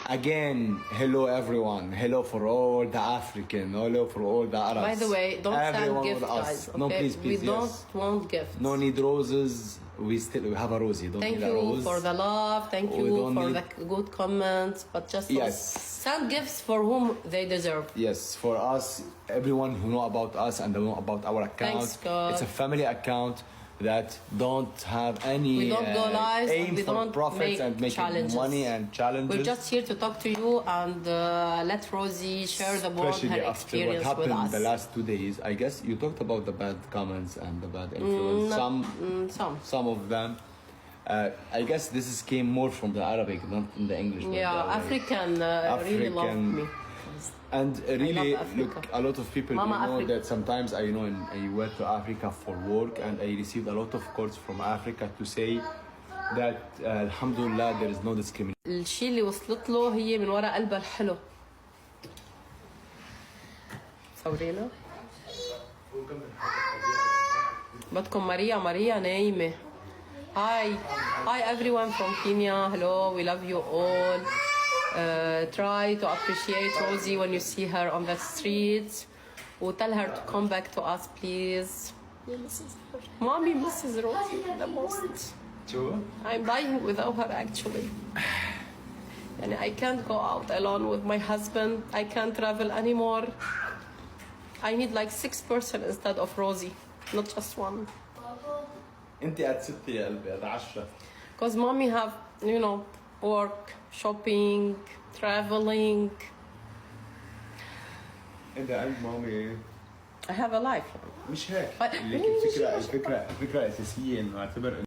Again, hello everyone. Hello for all the African. Hello for all the Arabs. By the way, don't Everyone send gifts, with us. guys. Okay? No, please, We yes. don't want gifts. No need roses. We have a Rosie. Don't Thank need a you rose. for the love. Thank We you don't for need- the good comments. But just Yes. send gifts for whom they deserve. Yes, for us, everyone who know about us and know about our account. Thanks, God. It's a family account that don't have any We don't go live. aim We for don't profits make and making challenges. money and challenges. We're just here to talk to you and let Rosie share the bond, Especially her after what experience with happened us. the last 2 days. I guess you talked about the bad comments and the bad influence. Some of them. I guess this came more from the Arabic, not in the English. but Yeah, the- African really loved me. And really, love Africa. look, a lot of people Mama know Africa. that sometimes I went to Africa for work and I received a lot of calls from Africa to say that alhamdulillah there is no discrimination. الشيء اللي وصلت له هي من وراء قلبها الحلو. صورينا. بدكم ماريا نايمة. Hi everyone from Kenya. Hello, we love you all. Try to appreciate Rosie when you see her on the streets. Tell her to come back to us, please. Mommy misses Rosie the most. Sure. I'm dying without her actually. And I can't go out alone with my husband. I can't travel anymore. I need like 6 person instead of Rosie, not just one. انت قد ستي يا قلبي قد 10. Because mommy have, you know, work, shopping, traveling. انت قلب مامي I have a life. مش هيك. But- الفكرة أساسية إنه اعتبر